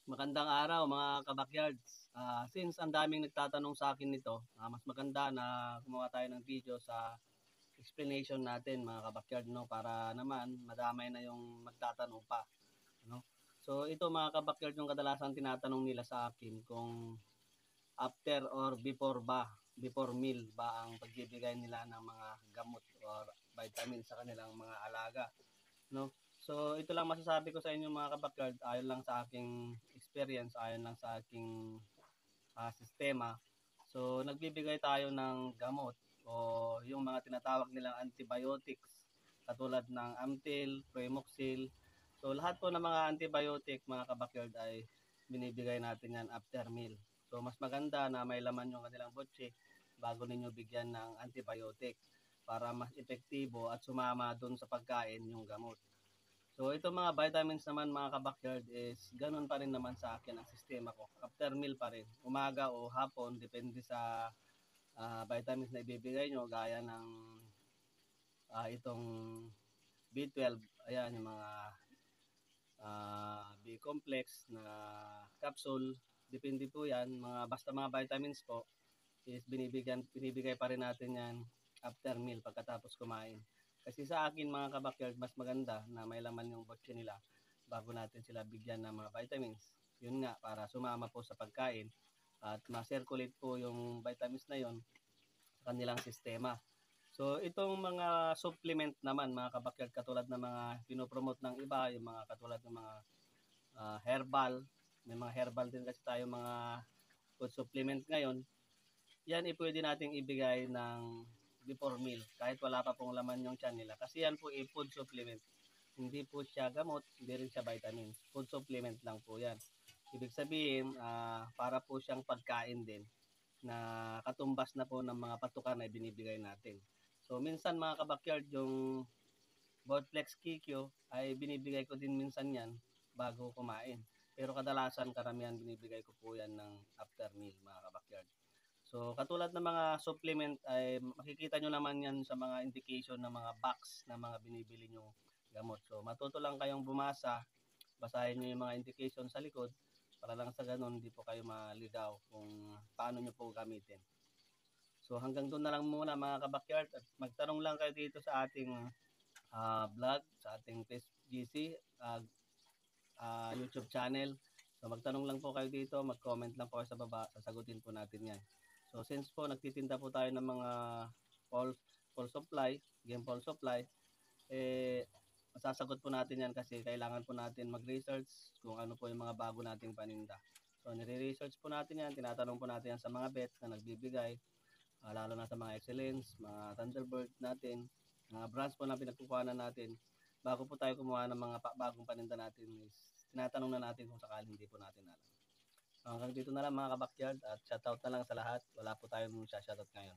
Magandang araw mga kabakyards. Since ang daming nagtatanong sa akin nito, mas maganda na gumawa tayo ng video sa explanation natin mga kabakyard, no, para naman madamay na yung magtatanong pa, no. So ito mga kabakyard, yung kadalasan tinatanong nila sa akin kung after or before meal ba ang pagbibigay nila ng mga gamot or vitamin sa kanilang mga alaga, no. So ito lang masasabi ko sa inyo mga kabakyard, ayon lang sa aking experience, ayon lang sa aking sistema. So nagbibigay tayo ng gamot o yung mga tinatawag nilang antibiotics katulad ng Amtil, Primoxil. So lahat po ng mga antibiotic mga kabakyard ay binibigay natin yan after meal. So mas maganda na may laman yung kanilang botse bago ninyo bigyan ng antibiotic para mas epektibo at sumama dun sa pagkain yung gamot. So itong mga vitamins naman mga kabakyard is ganun pa rin naman sa akin ang sistema ko. After meal pa rin. Umaga o hapon, depende sa vitamins na ibibigay nyo. Gaya ng itong B12. Ayan yung mga B-complex na capsule. Depende po yan. Basta mga vitamins po is binibigay pa rin natin yan after meal pagkatapos kumain. Kasi sa akin mga kabakyard, mas maganda na may laman yung botse nila bago natin sila bigyan ng mga vitamins. Yun nga, para sumama po sa pagkain at ma-circulate po yung vitamins na yon sa kanilang sistema. So itong mga supplement naman mga kabakyard, katulad ng mga pinopromote ng iba, yung mga katulad ng mga herbal, may mga herbal din kasi tayo mga food supplement ngayon. Yan pwede nating ibigay ng before meal kahit wala pa pong laman yung tiyan nila, kasi yan po food supplement, hindi po siya gamot, hindi rin siya vitamin, food supplement lang po yan. Ibig sabihin para po siyang pagkain din na katumbas na po ng mga patukan na binibigay natin. So minsan mga kabakyard, yung Botflex Kikyo ay binibigay ko din minsan yan bago kumain, pero kadalasan karamihan binibigay ko po yan ng after meal mga kabakyard. So katulad ng mga supplement ay makikita nyo naman yan sa mga indication ng mga box na mga binibili nyo gamot. So matuto lang kayong bumasa, basahin nyo yung mga indication sa likod para lang sa ganun hindi po kayo maligaw kung paano nyo po gamitin. So hanggang doon na lang muna mga kabakyard, at magtanong lang kayo dito sa ating vlog, sa ating GC YouTube channel. So magtanong lang po kayo dito, mag-comment lang po kayo sa baba, sasagutin po natin yan. So since po nagtitinda po tayo ng mga fall supply, game fall supply, masasagot po natin yan kasi kailangan po natin mag-research kung ano po yung mga bago nating paninda. So nire-research po natin yan, tinatanong po natin yan sa mga vet na nagbibigay, lalo na sa mga excellence, mga Thunderbird natin, mga brands po na pinagkukuhanan natin. Bago po tayo kumuha ng mga bagong paninda natin is tinatanong na natin kung sakaling hindi po natin alam. Hanggang dito na lang mga kabakyard, at shoutout na lang sa lahat. Wala po tayong shoutout ngayon.